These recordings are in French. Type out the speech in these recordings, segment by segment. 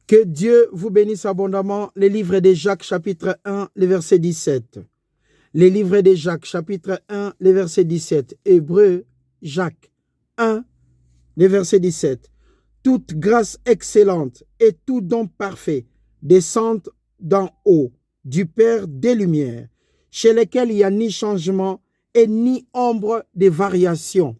Que Dieu vous bénisse abondamment. Les livres de Jacques, chapitre 1, le verset 17. Les livres de Jacques, chapitre 1, le verset 17. Hébreu, Jacques 1, le verset 17. Toute grâce excellente et tout don parfait descendent d'en haut, du Père des Lumières, chez lesquels il n'y a ni changement et ni ombre de variation.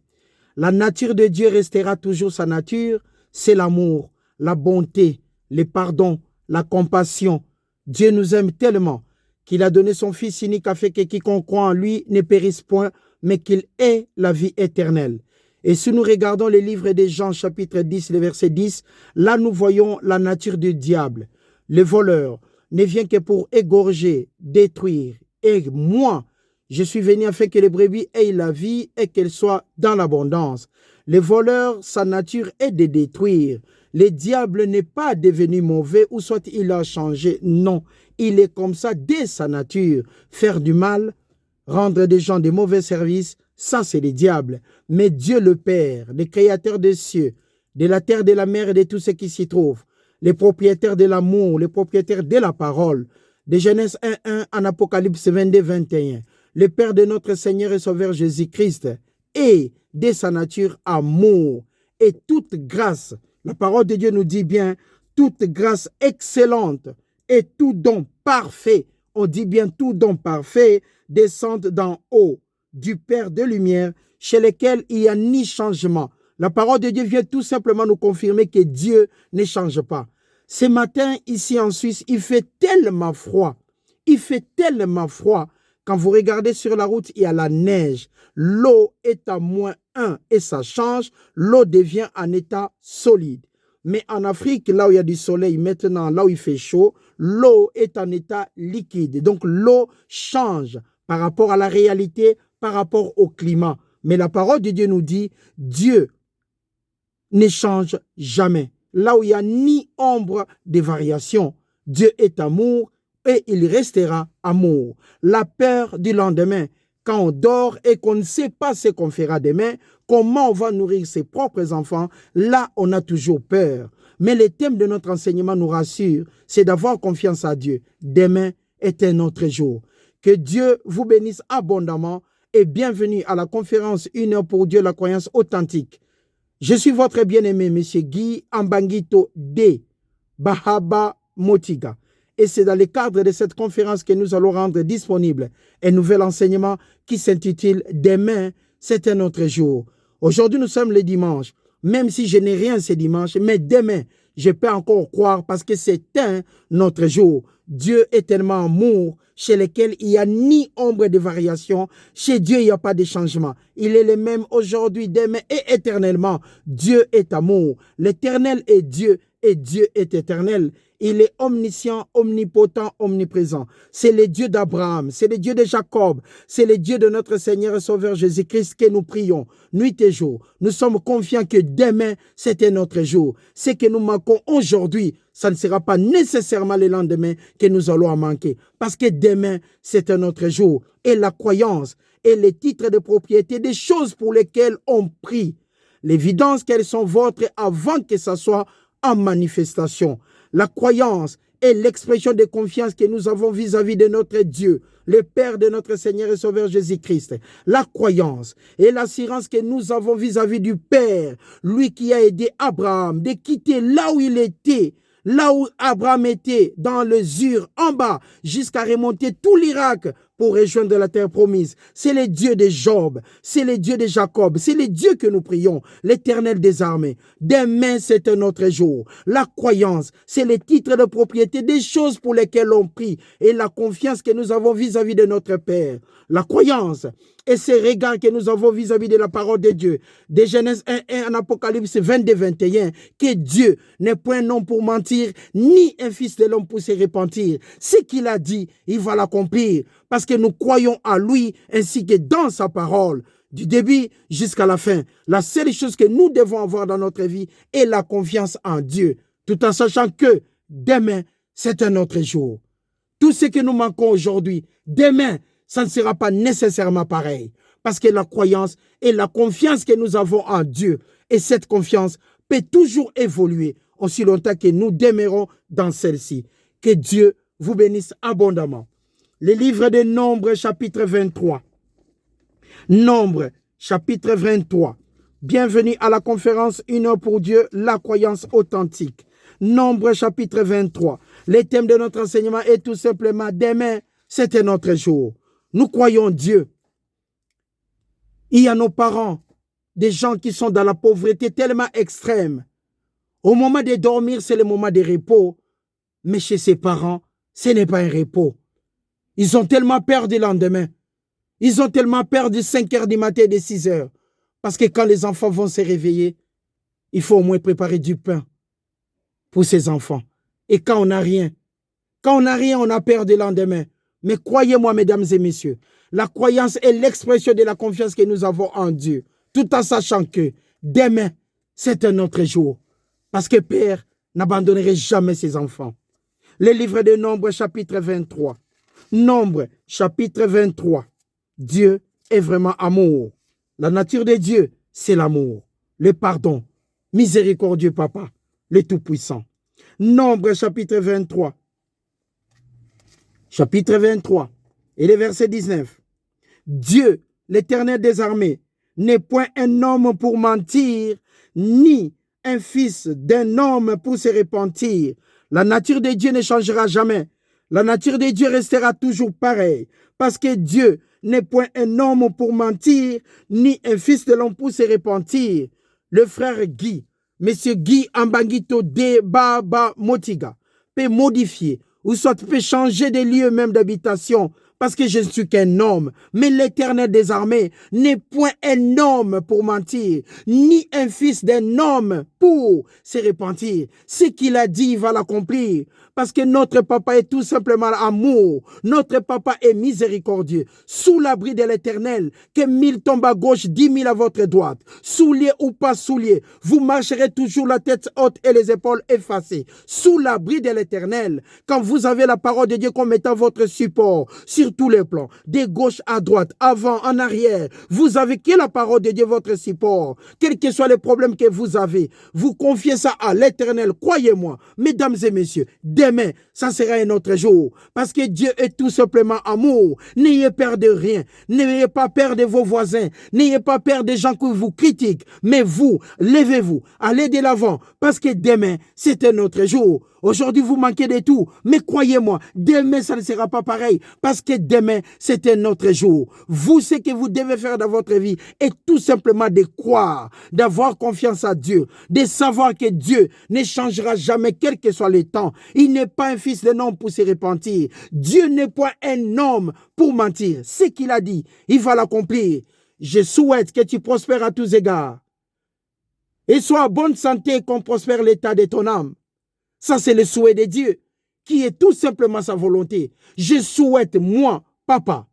La nature de Dieu restera toujours sa nature, c'est l'amour, la bonté, le pardon, la compassion. Dieu nous aime tellement qu'il a donné son Fils unique afin que quiconque croit en lui ne périsse point, mais qu'il ait la vie éternelle. Et si nous regardons les livres de Jean, chapitre 10, le verset 10, là nous voyons la nature du diable. Le voleur ne vient que pour égorger, détruire. Et moi, je suis venu afin que les brebis aient la vie et qu'elle soit dans l'abondance. Le voleur, sa nature est de détruire. Le diable n'est pas devenu mauvais ou soit il a changé. Non, il est comme ça dès sa nature. Faire du mal, rendre des gens de mauvais services, ça c'est le diable. Mais Dieu le Père, le créateur des cieux, de la terre, de la mer et de tout ce qui s'y trouve, les propriétaires de l'amour, les propriétaires de la parole, de Genèse 1.1 en Apocalypse 22.21, le Père de notre Seigneur et Sauveur Jésus-Christ, et de sa nature amour et toute grâce. La parole de Dieu nous dit bien, toute grâce excellente et tout don parfait, on dit bien tout don parfait, descendent d'en haut, du Père de lumière, chez lequel il n'y a ni changement. La parole de Dieu vient tout simplement nous confirmer que Dieu ne change pas. Ce matin, ici en Suisse, il fait tellement froid. Il fait tellement froid. Quand vous regardez sur la route, il y a la neige. L'eau est à -1 et ça change. L'eau devient en état solide. Mais en Afrique, là où il y a du soleil, maintenant, là où il fait chaud, l'eau est en état liquide. Donc l'eau change par rapport à la réalité, par rapport au climat. Mais la parole de Dieu nous dit, Dieu ne change jamais. Là où il n'y a ni ombre de variation, Dieu est amour et il restera amour. La peur du lendemain, quand on dort et qu'on ne sait pas ce qu'on fera demain, comment on va nourrir ses propres enfants, là on a toujours peur. Mais le thème de notre enseignement nous rassure, c'est d'avoir confiance à Dieu. Demain est un autre jour. Que Dieu vous bénisse abondamment et bienvenue à la conférence 1 heure pour Dieu, la croyance authentique. Je suis votre bien-aimé, M. Guy Ambangito D. Bahaba Motiga. Et c'est dans le cadre de cette conférence que nous allons rendre disponible un nouvel enseignement qui s'intitule « Demain, c'est un autre jour ». Aujourd'hui, nous sommes le dimanche. Même si je n'ai rien ce dimanche, mais demain, je peux encore croire parce que c'est un autre jour. Dieu est tellement amour, chez lequel il n'y a ni ombre de variation. Chez Dieu, il n'y a pas de changement. Il est le même aujourd'hui, demain et éternellement. Dieu est amour. L'éternel est Dieu et Dieu est éternel. Il est omniscient, omnipotent, omniprésent. C'est le Dieu d'Abraham, c'est le Dieu de Jacob, c'est le Dieu de notre Seigneur et Sauveur Jésus-Christ que nous prions nuit et jour. Nous sommes confiants que demain, c'est un autre jour. Ce que nous manquons aujourd'hui, ça ne sera pas nécessairement le lendemain que nous allons en manquer. Parce que demain, c'est un autre jour. Et la croyance et les titres de propriété des choses pour lesquelles on prie. L'évidence qu'elles sont vôtres avant que ça soit en manifestation. La croyance est l'expression de confiance que nous avons vis-à-vis de notre Dieu, le Père de notre Seigneur et Sauveur Jésus-Christ. La croyance est l'assurance que nous avons vis-à-vis du Père, lui qui a aidé Abraham de quitter là où il était, là où Abraham était, dans les Ur, en bas, jusqu'à remonter tout l'Irak pour rejoindre la terre promise. C'est le Dieu de Job, c'est le Dieu de Jacob, c'est le Dieu que nous prions, l'Éternel des armées. Demain, c'est un autre jour. La croyance, c'est le titre de propriété des choses pour lesquelles on prie et la confiance que nous avons vis-à-vis de notre Père. La croyance et ces regards que nous avons vis-à-vis de la parole de Dieu. De Genèse 1 en Apocalypse 22-21, que Dieu n'est point un homme pour mentir, ni un fils de l'homme pour se repentir. Ce qu'il a dit, il va l'accomplir, parce que nous croyons à lui ainsi que dans sa parole. Du début jusqu'à la fin, la seule chose que nous devons avoir dans notre vie est la confiance en Dieu, tout en sachant que demain, c'est un autre jour. Tout ce que nous manquons aujourd'hui, demain, ça ne sera pas nécessairement pareil. Parce que la croyance et la confiance que nous avons en Dieu, et cette confiance peut toujours évoluer. aussi longtemps que nous demeurons dans celle-ci. Que Dieu vous bénisse abondamment. Le livre de Nombres, chapitre 23. Nombres, chapitre 23. Bienvenue à la conférence Une heure pour Dieu, la croyance authentique. Nombres, chapitre 23. Le thème de notre enseignement est tout simplement demain, c'était notre jour. Nous croyons Dieu. Il y a nos parents, des gens qui sont dans la pauvreté tellement extrême. Au moment de dormir, c'est le moment de repos. Mais chez ses parents, ce n'est pas un repos. Ils ont tellement peur du lendemain. Ils ont tellement peur de 5 heures du matin et de 6 heures. Parce que quand les enfants vont se réveiller, il faut au moins préparer du pain pour ces enfants. Et quand on n'a rien, on a peur du lendemain. Mais croyez-moi, mesdames et messieurs, la croyance est l'expression de la confiance que nous avons en Dieu, tout en sachant que demain, c'est un autre jour. Parce que Père n'abandonnerait jamais ses enfants. Le livre de Nombres, chapitre 23. Nombres, chapitre 23. Dieu est vraiment amour. La nature de Dieu, c'est l'amour, le pardon. Miséricordieux Papa, le Tout-Puissant. Nombres, chapitre 23. Chapitre 23 et le verset 19. Dieu, l'Éternel des armées, n'est point un homme pour mentir, ni un fils d'un homme pour se repentir. La nature de Dieu ne changera jamais. La nature de Dieu restera toujours pareille. Parce que Dieu n'est point un homme pour mentir, ni un fils de l'homme pour se repentir. Le frère Guy, monsieur Guy Ambangito de Baba Motiga, peut modifier, ou soit peut changer de lieu même d'habitation, parce que je ne suis qu'un homme. Mais l'Éternel des armées n'est point un homme pour mentir, ni un fils d'un homme pour se repentir. Ce qu'il a dit, il va l'accomplir. Parce que notre papa est tout simplement amour. Notre papa est miséricordieux. Sous l'abri de l'Éternel, que 1000 tombent à gauche, 10 000 à votre droite. Souliers ou pas souliers, vous marcherez toujours la tête haute et les épaules effacées. Sous l'abri de l'Éternel, quand vous avez la parole de Dieu comme étant votre support, sur tous les plans, de gauche à droite, avant, en arrière, vous avez que la parole de Dieu votre support. Quel que soit le problème que vous avez, vous confiez ça à l'Éternel. Croyez-moi, mesdames et messieurs, demain, ça sera un autre jour. Parce que Dieu est tout simplement amour. N'ayez peur de rien. N'ayez pas peur de vos voisins. N'ayez pas peur des gens qui vous critiquent. Mais vous, levez-vous, allez de l'avant. Parce que demain, c'est un autre jour. Aujourd'hui, vous manquez de tout. Mais croyez-moi, demain, ça ne sera pas pareil. Parce que demain, c'est un autre jour. Vous, ce que vous devez faire dans votre vie est tout simplement de croire, d'avoir confiance à Dieu, de savoir que Dieu ne changera jamais, quel que soit le temps. Il n'est pas un fils d'un homme pour se repentir. Dieu n'est pas un homme pour mentir. Ce qu'il a dit, il va l'accomplir. Je souhaite que tu prospères à tous égards. Et sois en bonne santé et qu'on prospère l'état de ton âme. Ça, c'est le souhait de Dieu, qui est tout simplement sa volonté. Je souhaite, moi, papa,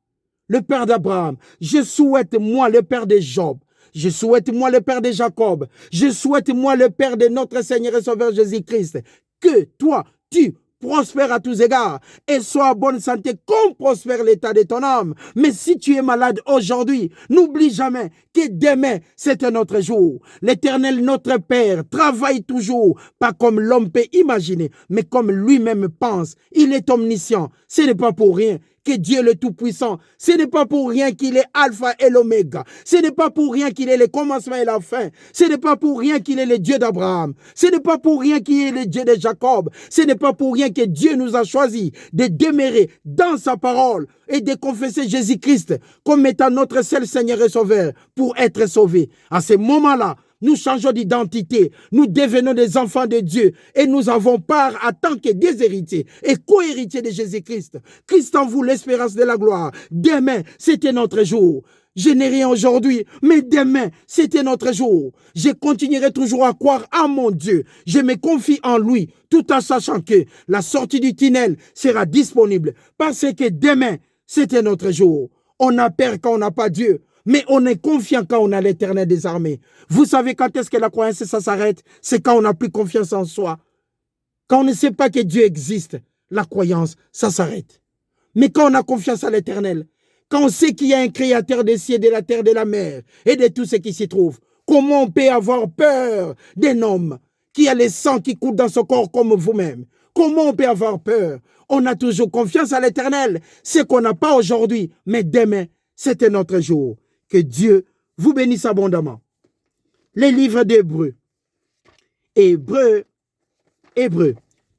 le père d'Abraham. Je souhaite, moi, le père de Job. Je souhaite, moi, le père de Jacob. Je souhaite, moi, le père de notre Seigneur et Sauveur Jésus-Christ. Que toi, tu prospères à tous égards et sois en bonne santé, comme prospère l'état de ton âme. Mais si tu es malade aujourd'hui, n'oublie jamais que demain, c'est un autre jour. L'Éternel, notre Père, travaille toujours, pas comme l'homme peut imaginer, mais comme lui-même pense. Il est omniscient. Ce n'est pas pour rien que Dieu le Tout-Puissant, ce n'est pas pour rien qu'il est Alpha et l'Oméga. Ce n'est pas pour rien qu'il est le commencement et la fin. Ce n'est pas pour rien qu'il est le Dieu d'Abraham. Ce n'est pas pour rien qu'il est le Dieu de Jacob. Ce n'est pas pour rien que Dieu nous a choisi de demeurer dans sa parole et de confesser Jésus-Christ comme étant notre seul Seigneur et Sauveur pour être sauvés. À ce moment-là, nous changeons d'identité, nous devenons des enfants de Dieu et nous avons part en tant que des héritiers et co-héritiers de Jésus-Christ. Christ en vous, l'espérance de la gloire. Demain, c'était notre jour. Je n'ai rien aujourd'hui, mais demain, c'était notre jour. Je continuerai toujours à croire en mon Dieu. Je me confie en lui, tout en sachant que la sortie du tunnel sera disponible parce que demain, c'était notre jour. On a peur quand on n'a pas Dieu. Mais on est confiant quand on a l'Éternel des armées. Vous savez quand est-ce que la croyance, ça s'arrête? C'est quand on n'a plus confiance en soi. Quand on ne sait pas que Dieu existe, la croyance, ça s'arrête. Mais quand on a confiance à l'Éternel, quand on sait qu'il y a un créateur des cieux, de la terre, de la mer et de tout ce qui s'y trouve, comment on peut avoir peur d'un homme qui a le sang qui coule dans son corps comme vous-même. Comment on peut avoir peur? On a toujours confiance à l'Éternel. Ce qu'on n'a pas aujourd'hui, mais demain, c'était notre jour. Que Dieu vous bénisse abondamment. Les livres d'Hébreux. Hébreux,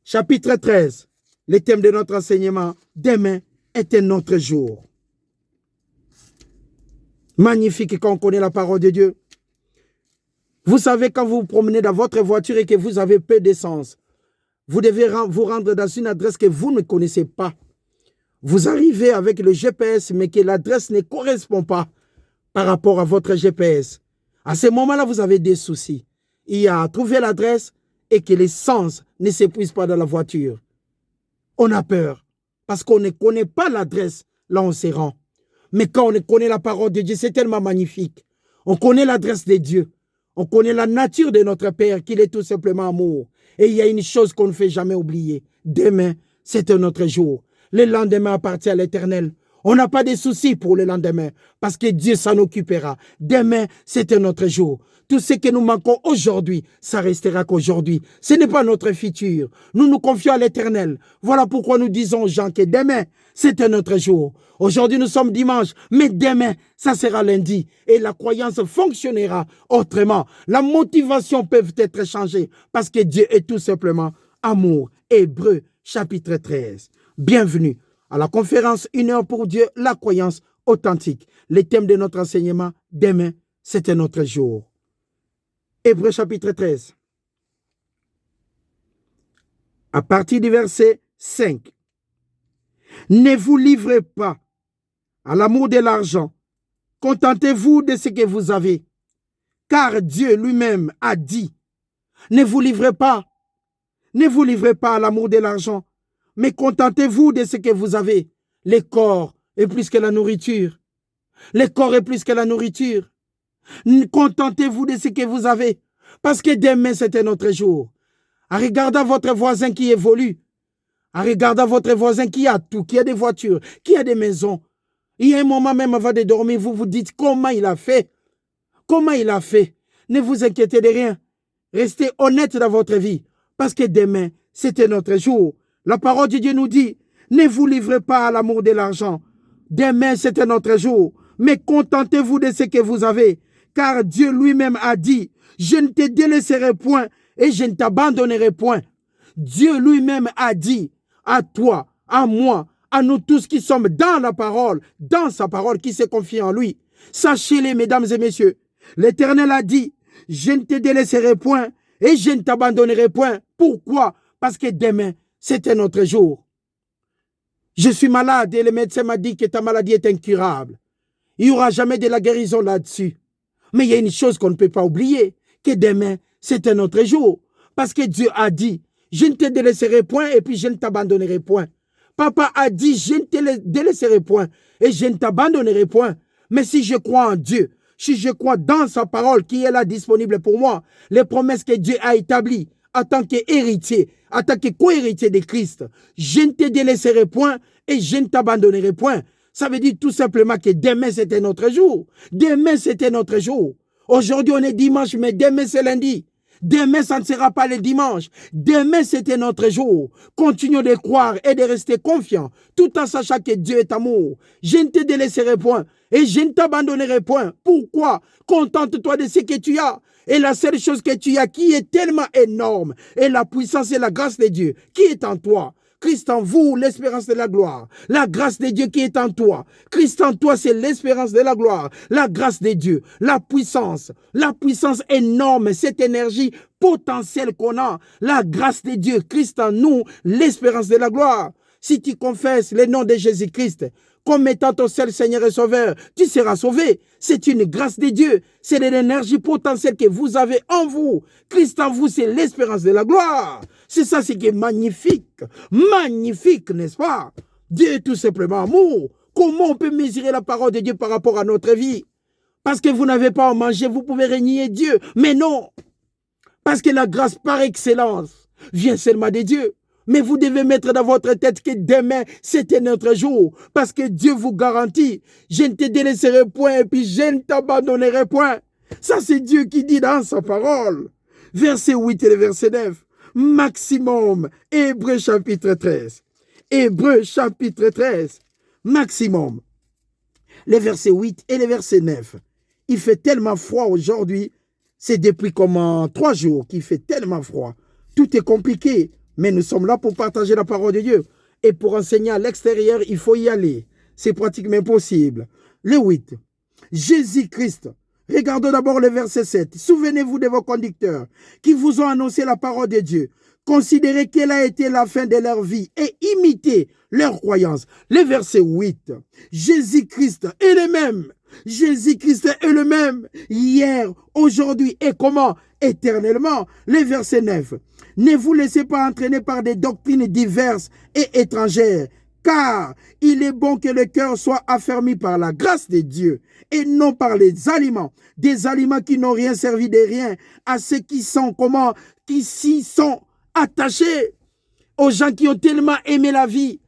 chapitre 13. Le thème de notre enseignement, demain est un autre jour. Magnifique quand on connaît la parole de Dieu. Vous savez, quand vous vous promenez dans votre voiture et que vous avez peu d'essence, vous devez vous rendre dans une adresse que vous ne connaissez pas. Vous arrivez avec le GPS, mais que l'adresse ne correspond pas par rapport à votre GPS. À ce moment-là, vous avez des soucis. Il y a à trouver l'adresse et que l'essence ne s'épuise pas dans la voiture. On a peur parce qu'on ne connaît pas l'adresse, là on se rend. Mais quand on connaît la parole de Dieu, c'est tellement magnifique. On connaît l'adresse de Dieu. On connaît la nature de notre Père, qu'il est tout simplement amour. Et il y a une chose qu'on ne fait jamais oublier. Demain, c'est un autre jour. Le lendemain appartient à l'Éternel. On n'a pas de soucis pour le lendemain parce que Dieu s'en occupera. Demain, c'est un autre jour. Tout ce que nous manquons aujourd'hui, ça restera qu'aujourd'hui. Ce n'est pas notre futur. Nous nous confions à l'Éternel. Voilà pourquoi nous disons aux gens que demain, c'est un autre jour. Aujourd'hui, nous sommes dimanche, mais demain, ça sera lundi. Et la croyance fonctionnera autrement. La motivation peut être changée parce que Dieu est tout simplement amour. Hébreux, chapitre 13. Bienvenue à la conférence 1 heure pour Dieu, la croyance authentique. Le thème de notre enseignement, demain, c'est un autre jour. Hébreux chapitre 13. À partir du verset 5. Ne vous livrez pas à l'amour de l'argent. Contentez-vous de ce que vous avez. Car Dieu lui-même a dit, ne vous livrez pas à l'amour de l'argent, mais contentez-vous de ce que vous avez. Le corps est plus que la nourriture. Le corps est plus que la nourriture. Contentez-vous de ce que vous avez. Parce que demain, c'est un autre jour. En regardant votre voisin qui évolue, en regardant votre voisin qui a tout, qui a des voitures, qui a des maisons. Il y a un moment même avant de dormir, vous vous dites comment il a fait. Comment il a fait. Ne vous inquiétez de rien. Restez honnête dans votre vie. Parce que demain, c'est un autre jour. La parole de Dieu nous dit, ne vous livrez pas à l'amour de l'argent. Demain, c'est un autre jour. Mais contentez-vous de ce que vous avez. Car Dieu lui-même a dit, je ne te délaisserai point et je ne t'abandonnerai point. Dieu lui-même a dit à toi, à moi, à nous tous qui sommes dans la parole, dans sa parole qui s'est confiée en lui. Sachez-les, mesdames et messieurs, l'Éternel a dit, je ne te délaisserai point et je ne t'abandonnerai point. Pourquoi? Parce que demain, c'est un autre jour. Je suis malade et le médecin m'a dit que ta maladie est incurable. Il n'y aura jamais de la guérison là-dessus. Mais il y a une chose qu'on ne peut pas oublier, que demain, c'est un autre jour. Parce que Dieu a dit, je ne te délaisserai point et puis je ne t'abandonnerai point. Papa a dit, je ne te délaisserai point et je ne t'abandonnerai point. Mais si je crois en Dieu, si je crois dans sa parole qui est là disponible pour moi, les promesses que Dieu a établies en tant qu'héritier, en tant que co-héritier de Christ, je ne te délaisserai point et je ne t'abandonnerai point. Ça veut dire tout simplement que demain, c'était notre jour. Demain, c'était notre jour. Aujourd'hui, on est dimanche, mais demain, c'est lundi. Demain, ça ne sera pas le dimanche. Demain, c'était notre jour. Continuons de croire et de rester confiants, tout en sachant que Dieu est amour. Je ne te délaisserai point et je ne t'abandonnerai point. Pourquoi? Contente-toi de ce que tu as. Et la seule chose que tu as qui est tellement énorme est la puissance et la grâce de Dieu qui est en toi. Christ en vous, l'espérance de la gloire. La grâce de Dieu qui est en toi. Christ en toi, c'est l'espérance de la gloire. La grâce de Dieu, la puissance énorme, cette énergie potentielle qu'on a. La grâce de Dieu, Christ en nous, l'espérance de la gloire. Si tu confesses le nom de Jésus-Christ comme étant ton seul Seigneur et Sauveur, tu seras sauvé. C'est une grâce de Dieu. C'est l'énergie potentielle que vous avez en vous. Christ en vous, c'est l'espérance de la gloire. C'est ça, c'est qui est magnifique. Magnifique, n'est-ce pas? Dieu est tout simplement amour. Comment on peut mesurer la parole de Dieu par rapport à notre vie? Parce que vous n'avez pas à manger, vous pouvez renier Dieu. Mais non. Parce que la grâce par excellence vient seulement de Dieu. Mais vous devez mettre dans votre tête que demain, c'était notre jour. Parce que Dieu vous garantit, je ne te délaisserai point et puis je ne t'abandonnerai point. Ça, c'est Dieu qui dit dans sa parole. verset 8 et le verset 9. Maximum, Hébreux chapitre 13. Hébreux chapitre 13, maximum. Les versets 8 et les versets 9. Il fait tellement froid aujourd'hui. C'est depuis comme 3 jours qu'il fait tellement froid. Tout est compliqué, mais nous sommes là pour partager la parole de Dieu. Et pour enseigner à l'extérieur, il faut y aller. C'est pratiquement impossible. Le 8. Jésus-Christ. Regardons d'abord le verset 7. Souvenez-vous de vos conducteurs qui vous ont annoncé la parole de Dieu. Considérez quelle a été la fin de leur vie et imitez leur croyance. Le verset 8. Jésus-Christ est le même. Jésus-Christ est le même hier, aujourd'hui et comment? Éternellement. Le verset 9. Ne vous laissez pas entraîner par des doctrines diverses et étrangères, car il est bon que le cœur soit affermi par la grâce de Dieu et non par les aliments, des aliments qui n'ont rien servi de rien à ceux qui sont comment, qui s'y sont attachés, aux gens qui ont tellement aimé la vie,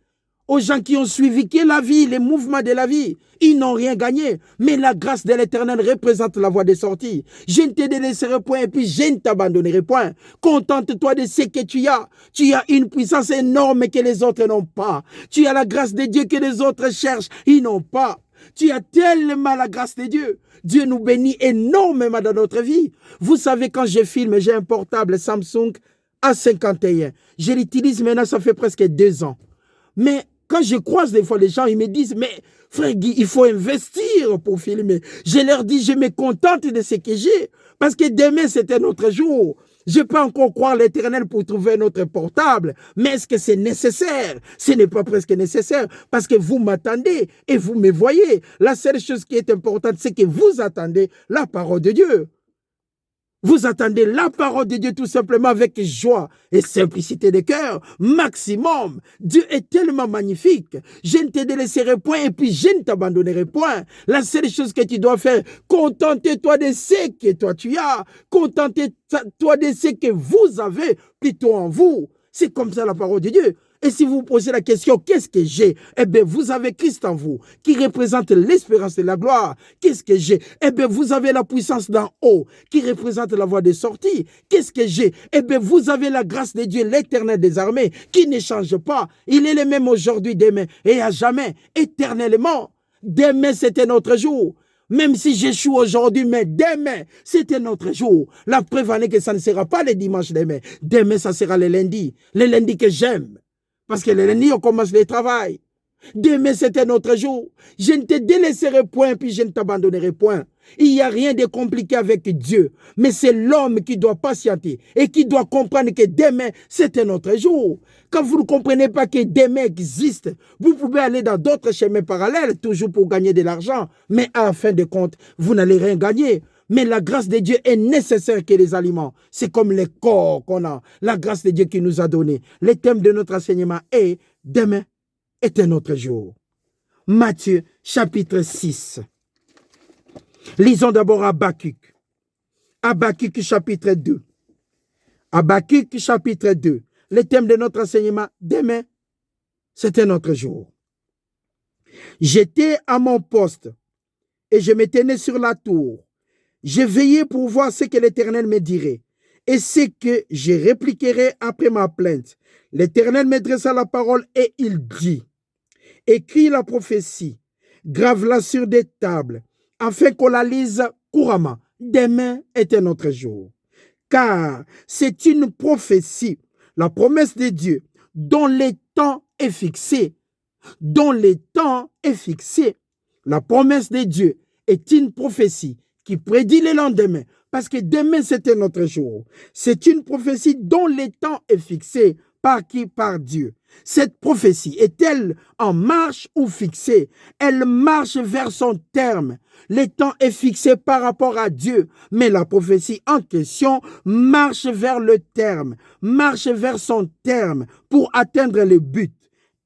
aux gens qui ont suivi la vie, les mouvements de la vie. Ils n'ont rien gagné. Mais la grâce de l'Éternel représente la voie de sortie. Je ne te délaisserai point et puis je ne t'abandonnerai point. Contente-toi de ce que tu as. Tu as une puissance énorme que les autres n'ont pas. Tu as la grâce de Dieu que les autres cherchent. Ils n'ont pas. Tu as tellement la grâce de Dieu. Dieu nous bénit énormément dans notre vie. Vous savez, quand je filme, j'ai un portable Samsung A51. Je l'utilise maintenant, ça fait presque 2 ans. Mais quand je croise des fois les gens, ils me disent, mais frère Guy, il faut investir pour filmer. Je leur dis, je me contente de ce que j'ai, parce que demain, c'est un autre jour. Je peux encore croire l'Éternel pour trouver un autre portable, mais est-ce que c'est nécessaire? Ce n'est pas presque nécessaire, parce que vous m'attendez et vous me voyez. La seule chose qui est importante, c'est que vous attendez la parole de Dieu. Vous attendez la parole de Dieu tout simplement avec joie et simplicité de cœur, maximum. Dieu est tellement magnifique. Je ne te délaisserai point et puis je ne t'abandonnerai point. La seule chose que tu dois faire, contente-toi de ce que toi tu as. Contente-toi de ce que vous avez plutôt en vous. C'est comme ça la parole de Dieu. Et si vous vous posez la question, qu'est-ce que j'ai? Eh bien, vous avez Christ en vous, qui représente l'espérance de la gloire. Qu'est-ce que j'ai? Eh bien, vous avez la puissance d'en haut, qui représente la voie de sortie. Qu'est-ce que j'ai? Eh bien, vous avez la grâce de Dieu, l'Éternel des armées, qui ne change pas. Il est le même aujourd'hui, demain, et à jamais, éternellement. Demain, c'était notre jour. Même si j'échoue aujourd'hui, mais demain, c'était notre jour. La preuve en est que ça ne sera pas le dimanche demain. Demain, ça sera le lundi. Le lundi que j'aime. Parce que le lundi, on commence le travail. Demain, c'était notre jour. Je ne te délaisserai point, puis je ne t'abandonnerai point. Il n'y a rien de compliqué avec Dieu. Mais c'est l'homme qui doit patienter et qui doit comprendre que demain, c'était notre jour. Quand vous ne comprenez pas que demain existe, vous pouvez aller dans d'autres chemins parallèles, toujours pour gagner de l'argent. Mais à la fin de compte, vous n'allez rien gagner. Mais la grâce de Dieu est nécessaire que les aliments. C'est comme les corps qu'on a. La grâce de Dieu qui nous a donné. Le thème de notre enseignement est « Demain est un autre jour ». Matthieu chapitre 6. Lisons d'abord Habakkuk. Habakkuk chapitre 2. Habakkuk chapitre 2. Le thème de notre enseignement « Demain, c'est un autre jour ». J'étais à mon poste et je me tenais sur la tour. Je veillais pour voir ce que l'Éternel me dirait et ce que je répliquerai après ma plainte. L'Éternel me dressa la parole et il dit, écris la prophétie, grave-la sur des tables, afin qu'on la lise couramment. Demain est un autre jour. Car c'est une prophétie, la promesse de Dieu, dont le temps est fixé. Dont le temps est fixé. La promesse de Dieu est une prophétie qui prédit le lendemain, parce que demain c'est un autre jour. C'est une prophétie dont le temps est fixé. Par qui? Par Dieu. Cette prophétie est-elle en marche ou fixée? Elle marche vers son terme. Le temps est fixé par rapport à Dieu, mais la prophétie en question marche vers le terme, marche vers son terme pour atteindre le but.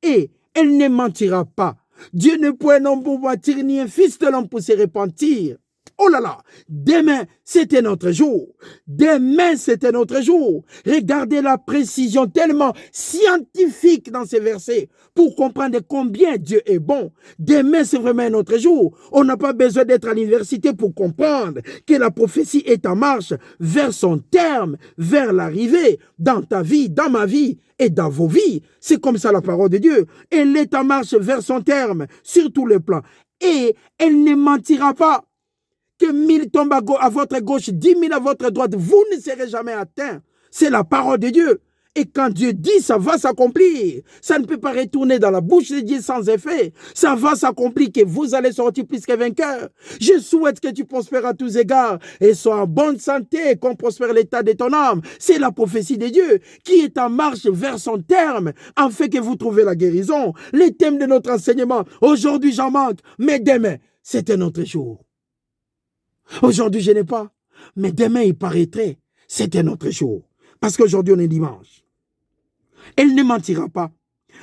Et elle ne mentira pas. Dieu ne peut non pour mentir, ni un fils de l'homme pour se repentir. Oh là là, demain, c'était notre jour. Demain, c'était notre jour. Regardez la précision tellement scientifique dans ces versets pour comprendre combien Dieu est bon. Demain, c'est vraiment notre jour. On n'a pas besoin d'être à l'université pour comprendre que la prophétie est en marche vers son terme, vers l'arrivée, dans ta vie, dans ma vie et dans vos vies. C'est comme ça la parole de Dieu. Elle est en marche vers son terme sur tous les plans. Et elle ne mentira pas. Que 1000 tombent à votre gauche, 10 000 à votre droite, vous ne serez jamais atteints. C'est la parole de Dieu. Et quand Dieu dit, ça va s'accomplir. Ça ne peut pas retourner dans la bouche de Dieu sans effet. Ça va s'accomplir, que vous allez sortir plus que vainqueur. Je souhaite que tu prospères à tous égards et sois en bonne santé, qu'on prospère l'état de ton âme. C'est la prophétie de Dieu qui est en marche vers son terme, afin que vous trouviez la guérison. Les thèmes de notre enseignement, aujourd'hui j'en manque, mais demain, c'était notre jour. Aujourd'hui, je n'ai pas. Mais demain, il paraîtrait. C'était notre jour. Parce qu'aujourd'hui, on est dimanche. Elle ne mentira pas.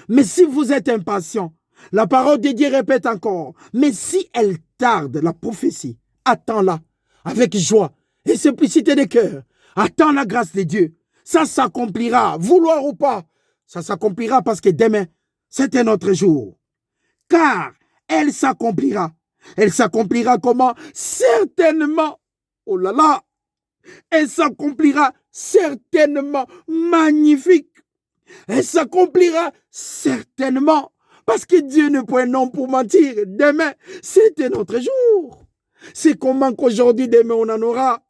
Mais si vous êtes impatient, la parole de Dieu répète encore. Mais si elle tarde, la prophétie, attends-la avec joie et simplicité de cœur. Attends la grâce de Dieu. Ça s'accomplira, vouloir ou pas. Ça s'accomplira parce que demain, c'était notre jour. Car elle s'accomplira. Elle s'accomplira comment? Certainement. Oh là là. Elle s'accomplira certainement. Magnifique. Elle s'accomplira certainement. Parce que Dieu ne point non pour mentir. Demain, c'était notre jour. C'est comment qu'aujourd'hui, demain, on en aura.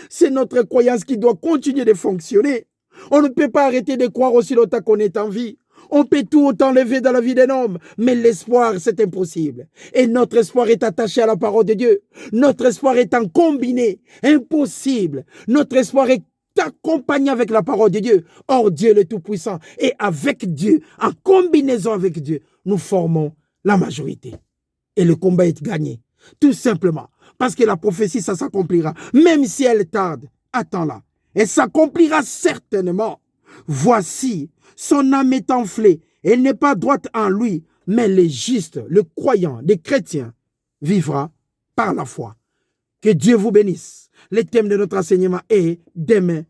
C'est notre croyance qui doit continuer de fonctionner. On ne peut pas arrêter de croire aussi longtemps qu'on est en vie. On peut tout enlever dans la vie d'un homme, mais l'espoir, c'est impossible. Et notre espoir est attaché à la parole de Dieu. Notre espoir est en combiné, impossible. Notre espoir est accompagné avec la parole de Dieu. Or, Dieu le Tout-Puissant. Et avec Dieu, en combinaison avec Dieu, nous formons la majorité. Et le combat est gagné. Tout simplement. Parce que la prophétie, ça s'accomplira. Même si elle tarde, attends-la. Elle s'accomplira certainement. Voici, son âme est enflée. Elle n'est pas droite en lui, mais le juste, le croyant, le chrétien, vivra par la foi. Que Dieu vous bénisse. Le thème de notre enseignement est demain,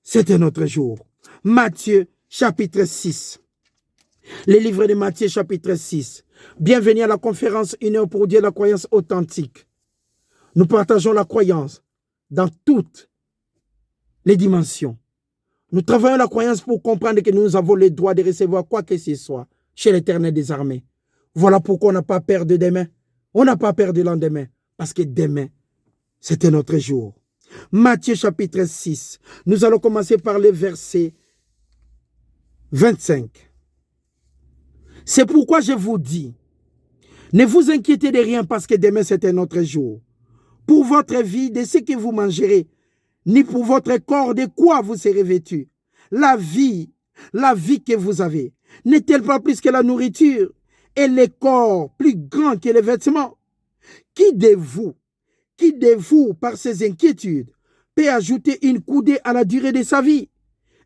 c'était notre jour. Matthieu, chapitre 6. Le livre de Matthieu, chapitre 6. Bienvenue à la conférence Une heure pour Dieu, la croyance authentique. Nous partageons la croyance dans toutes les dimensions. Nous travaillons la croyance pour comprendre que nous avons le droit de recevoir quoi que ce soit chez l'Éternel des armées. Voilà pourquoi on n'a pas peur de demain. On n'a pas peur du lendemain. Parce que demain, c'était notre jour. Matthieu chapitre 6. Nous allons commencer par le verset 25. C'est pourquoi je vous dis, ne vous inquiétez de rien parce que demain, c'était notre jour. Pour votre vie, de ce que vous mangerez, ni pour votre corps de quoi vous serez vêtu. La vie que vous avez, n'est-elle pas plus que la nourriture et le corps plus grand que les vêtements? Qui de vous, par ses inquiétudes, peut ajouter une coudée à la durée de sa vie?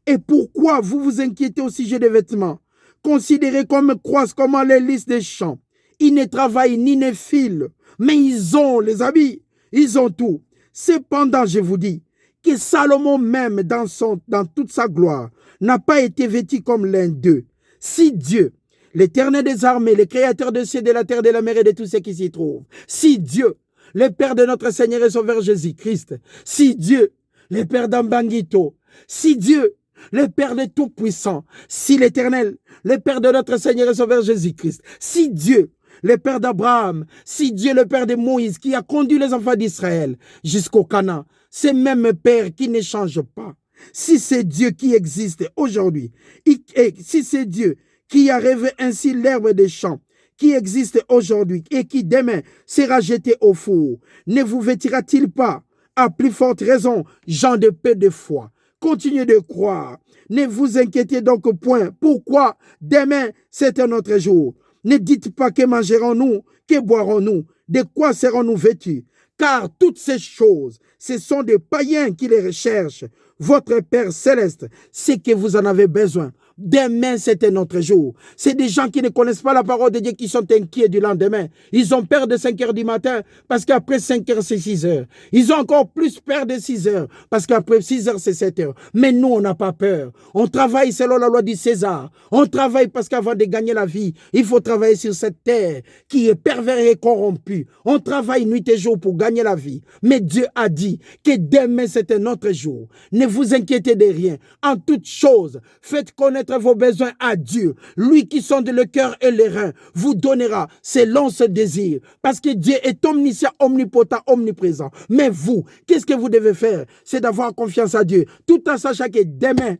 Et pourquoi vous vous inquiétez au sujet des vêtements? Considérez comme croissent comment les lys des champs. Ils ne travaillent ni ne filent, mais ils ont les habits, ils ont tout. Cependant, je vous dis, que Salomon même dans toute sa gloire n'a pas été vêtu comme l'un d'eux. Si Dieu, l'Éternel des armées, le Créateur de cieux, de la terre, de la mer et de tout ce qui s'y trouve, si Dieu, le Père de notre Seigneur et Sauveur Jésus-Christ, si Dieu, le Père d'Ambanguito, si Dieu, le Père de Tout-Puissant, si l'Éternel, le Père de notre Seigneur et Sauveur Jésus-Christ, si Dieu, le Père d'Abraham, si Dieu, le Père de Moïse, qui a conduit les enfants d'Israël jusqu'au Canaan, c'est même Père qui ne change pas. Si c'est Dieu qui existe aujourd'hui, et si c'est Dieu qui a rêvé ainsi l'herbe des champs, qui existe aujourd'hui et qui demain sera jeté au four, ne vous vêtira-t-il pas? À plus forte raison, gens de peu de foi, continuez de croire. Ne vous inquiétez donc point. Pourquoi? Demain, c'est un autre jour. Ne dites pas que mangerons-nous, que boirons-nous, de quoi serons-nous vêtus? Car toutes ces choses, ce sont des païens qui les recherchent. Votre Père céleste sait que vous en avez besoin. Demain, c'était notre jour. C'est des gens qui ne connaissent pas la parole de Dieu qui sont inquiets du lendemain. Ils ont peur de 5 heures du matin parce qu'après 5 heures, c'est 6 heures. Ils ont encore plus peur de 6 heures parce qu'après 6 heures, c'est 7 heures. Mais nous, on n'a pas peur. On travaille selon la loi du César. On travaille parce qu'avant de gagner la vie, il faut travailler sur cette terre qui est pervers et corrompue. On travaille nuit et jour pour gagner la vie. Mais Dieu a dit que demain, c'était notre jour. Ne vous inquiétez de rien. En toute chose, faites connaître vos besoins à Dieu. Lui qui sonde le cœur et les reins vous donnera selon ce désir. Parce que Dieu est omniscient, omnipotent, omniprésent. Mais vous, qu'est-ce que vous devez faire? C'est d'avoir confiance à Dieu. Tout en sachant que demain,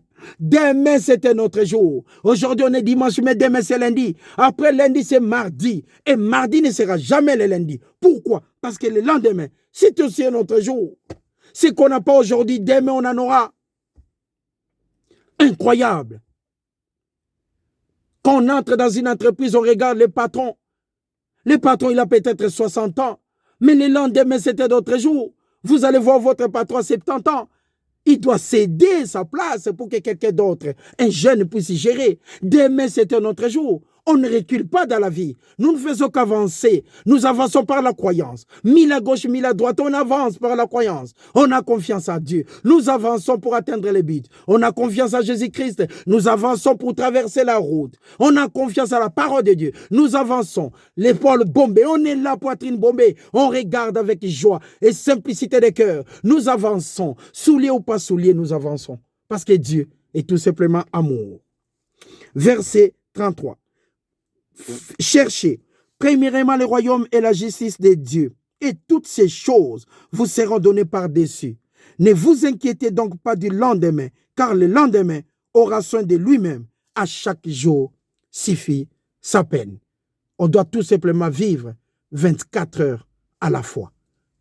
c'était notre jour. Aujourd'hui, on est dimanche, mais demain, c'est lundi. Après lundi, c'est mardi. Et mardi ne sera jamais le lundi. Pourquoi? Parce que le lendemain, c'est aussi notre jour. Ce qu'on n'a pas aujourd'hui, demain, on en aura. Incroyable. Quand on entre dans une entreprise, on regarde le patron. Le patron, il a peut-être 60 ans. Mais le lendemain, c'était notre jour. Vous allez voir votre patron à 70 ans. Il doit céder sa place pour que quelqu'un d'autre, un jeune, puisse gérer. Demain, c'était notre jour. On ne recule pas dans la vie. Nous ne faisons qu'avancer. Nous avançons par la croyance. Mille à gauche, mille à droite, on avance par la croyance. On a confiance à Dieu. Nous avançons pour atteindre les buts. On a confiance à Jésus-Christ. Nous avançons pour traverser la route. On a confiance à la parole de Dieu. Nous avançons. L'épaule bombée. On est là, poitrine bombée. On regarde avec joie et simplicité de cœur. Nous avançons. Souliers ou pas souliers, nous avançons. Parce que Dieu est tout simplement amour. Verset 33. Cherchez premièrement le royaume et la justice de Dieu, et toutes ces choses vous seront données par-dessus. Ne vous inquiétez donc pas du lendemain, car le lendemain aura soin de lui-même. À chaque jour suffit sa peine. On doit tout simplement vivre 24 heures à la fois.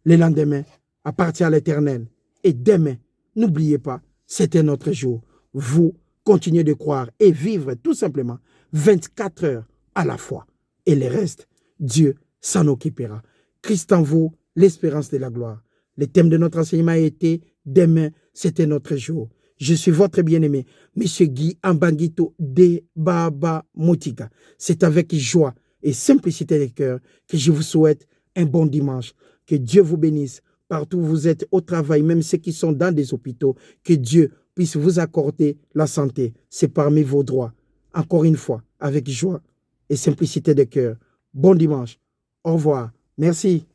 Le lendemain appartient à l'Éternel. Et demain, n'oubliez pas, c'était notre jour. Vous continuez de croire et vivre tout simplement 24 heures à la fois. Et le reste, Dieu s'en occupera. Christ en vous, l'espérance de la gloire. Le thème de notre enseignement a été « Demain, c'était notre jour ». Je suis votre bien-aimé, M. Guy Ambangito de Baba Moutiga. C'est avec joie et simplicité de cœur que je vous souhaite un bon dimanche. Que Dieu vous bénisse partout où vous êtes au travail, même ceux qui sont dans des hôpitaux. Que Dieu puisse vous accorder la santé. C'est parmi vos droits. Encore une fois, avec joie et simplicité de cœur. Bon dimanche. Au revoir. Merci.